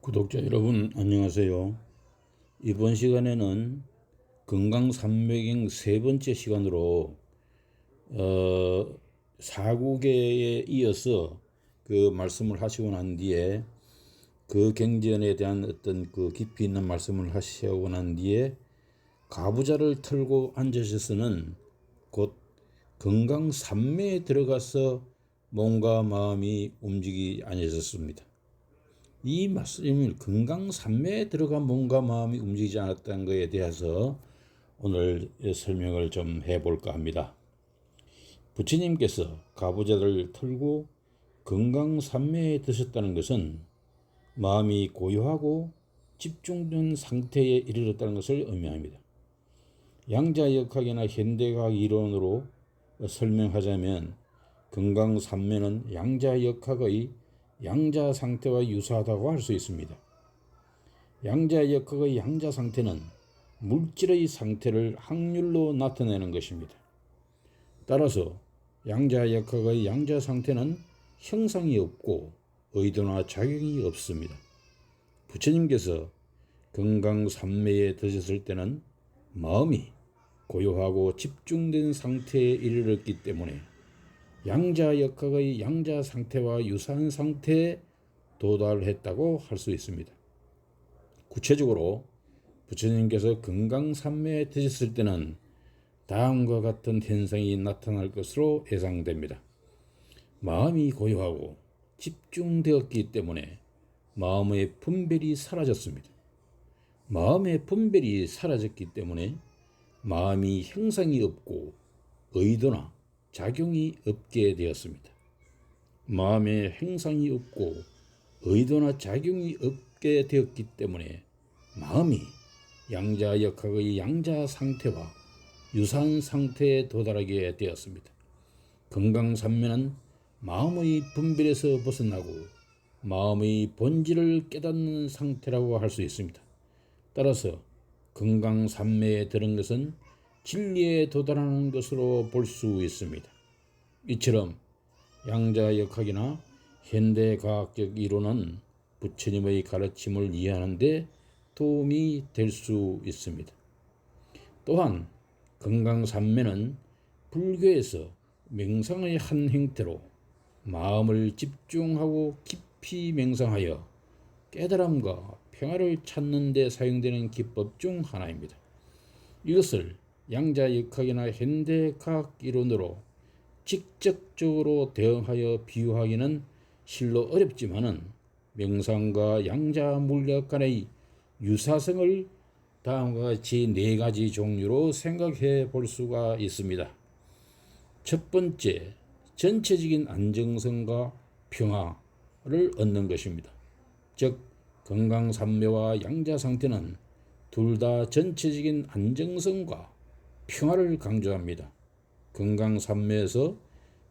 구독자 여러분 안녕하세요. 이번 시간에는 건강산맥행 세 번째 시간으로 사구계에 이어서 그 말씀을 하시고 난 뒤에 그 경전에 대한 어떤 그 깊이 있는 말씀을 하시고 난 뒤에 가부좌를 털고 앉으셔서는 곧 건강산매에 들어가서 몸과 마음이 움직이지 않으셨습니다. 이 말씀을 건강산매에 들어간 몸과 마음이 움직이지 않았다는 것에 대해서 오늘 설명을 좀 해볼까 합니다. 부처님께서 가부좌를 털고 건강산매에 드셨다는 것은 마음이 고요하고 집중된 상태에 이르렀다는 것을 의미합니다. 양자역학이나 현대과학 이론으로 설명하자면 건강산매는 양자역학의 양자 상태와 유사하다고 할 수 있습니다. 양자역학의 양자 상태는 물질의 상태를 확률로 나타내는 것입니다. 따라서 양자역학의 양자 상태는 형상이 없고 의도나 작용이 없습니다. 부처님께서 건강산매에 드셨을 때는 마음이 고요하고 집중된 상태에 이르렀기 때문에 양자역학의 양자 상태와 유사한 상태에 도달했다고 할 수 있습니다. 구체적으로 부처님께서 건강산매에 드셨을 때는 다음과 같은 현상이 나타날 것으로 예상됩니다. 마음이 고요하고 집중되었기 때문에 마음의 분별이 사라졌습니다. 마음의 분별이 사라졌기 때문에 마음이 형상이 없고 의도나 작용이 없게 되었습니다. 마음에 형상이 없고 의도나 작용이 없게 되었기 때문에 마음이 양자역학의 양자 상태와 유사한 상태에 도달하게 되었습니다. 건강산매는 마음의 분별에서 벗어나고 마음의 본질을 깨닫는 상태라고 할 수 있습니다. 따라서 건강산매에 들은 것은 진리에 도달하는 것으로 볼 수 있습니다. 이처럼 양자역학이나 현대과학적 이론은 부처님의 가르침을 이해하는 데 도움이 될 수 있습니다. 또한 건강산매는 불교에서 명상의 한 형태로 마음을 집중하고 깊이 명상하여 깨달음과 평화를 찾는 데 사용되는 기법 중 하나입니다. 이것을 양자역학이나 현대과학 이론으로 직접적으로 대응하여 비유하기는 실로 어렵지만은 명상과 양자물리학 간의 유사성을 다음과 같이 네 가지 종류로 생각해 볼 수가 있습니다. 첫 번째, 전체적인 안정성과 평화를 얻는 것입니다. 즉, 건강산매와 양자상태는 둘 다 전체적인 안정성과 평화를 강조합니다. 건강산매에서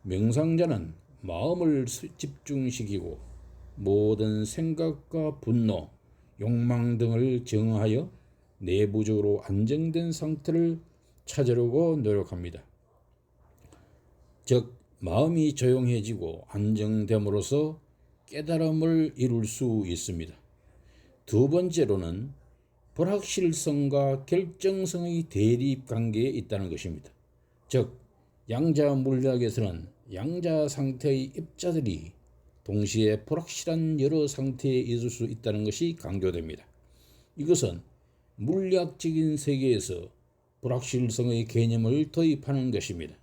명상자는 마음을 집중시키고 모든 생각과 분노, 욕망 등을 정화하여 내부적으로 안정된 상태를 찾으려고 노력합니다. 즉, 마음이 조용해지고 안정됨으로써 깨달음을 이룰 수 있습니다. 두 번째로는 불확실성과 결정성의 대립 관계에 있다는 것입니다. 즉, 양자 물리학에서는 양자 상태의 입자들이 동시에 불확실한 여러 상태에 있을 수 있다는 것이 강조됩니다. 이것은 물리학적인 세계에서 불확실성의 개념을 도입하는 것입니다.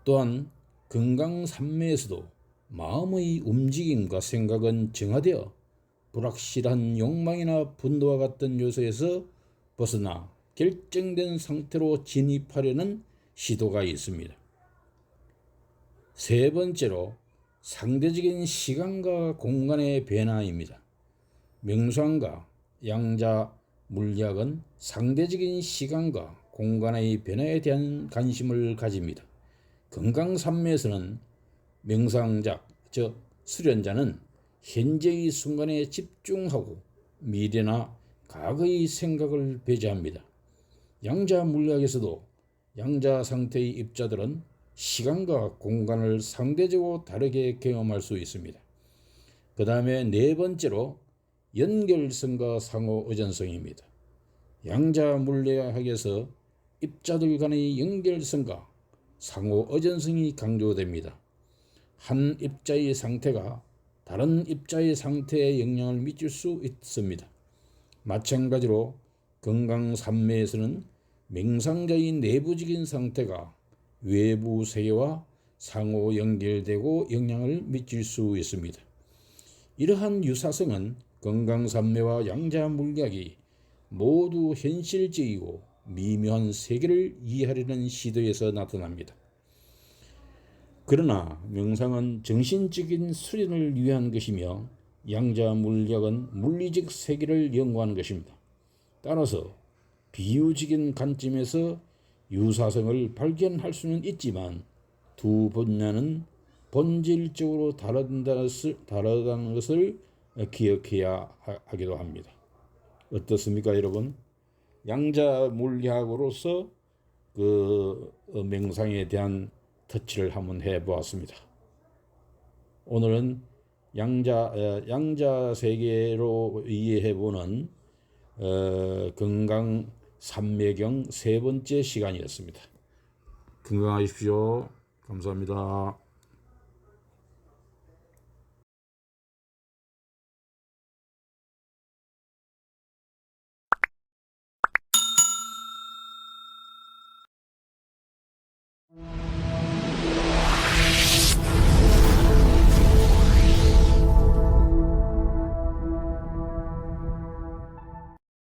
또한 건강산매에서도 마음의 움직임과 생각은 정화되어 불확실한 욕망이나 분노와 같은 요소에서 벗어나 결정된 상태로 진입하려는 시도가 있습니다. 세 번째로 상대적인 시간과 공간의 변화입니다. 명상과 양자 물리학은 상대적인 시간과 공간의 변화에 대한 관심을 가집니다. 건강산매에서는 명상자, 즉 수련자는 현재의 순간에 집중하고 미래나 과거의 생각을 배제합니다. 양자 물리학에서도 양자 상태의 입자들은 시간과 공간을 상대적으로 다르게 경험할 수 있습니다. 그 다음에 네 번째로 연결성과 상호 의존성입니다. 양자 물리학에서 입자들 간의 연결성과 상호 의존성이 강조됩니다. 한 입자의 상태가 다른 입자의 상태에 영향을 미칠 수 있습니다. 마찬가지로 건강산매에서는 맹상자의 내부적인 상태가 외부 세계와 상호 연결되고 영향을 미칠 수 있습니다. 이러한 유사성은 건강산매와 양자물리학이 모두 현실적이고 미묘한 세계를 이해하려는 시도에서 나타납니다. 그러나 명상은 정신적인 수련을 위한 것이며 양자물리학은 물리적 세계를 연구하는 것입니다. 따라서 비유적인 관점에서 유사성을 발견할 수는 있지만 두 분야는 본질적으로 다르다는 것을 기억해야 하기도 합니다. 어떻습니까, 여러분? 양자물리학으로서 그 명상에 대한 터치를 한번 해보았습니다. 오늘은 양자 세계로 이해해보는 건강 삼매경 세 번째 시간이었습니다. 건강하십시오. 감사합니다.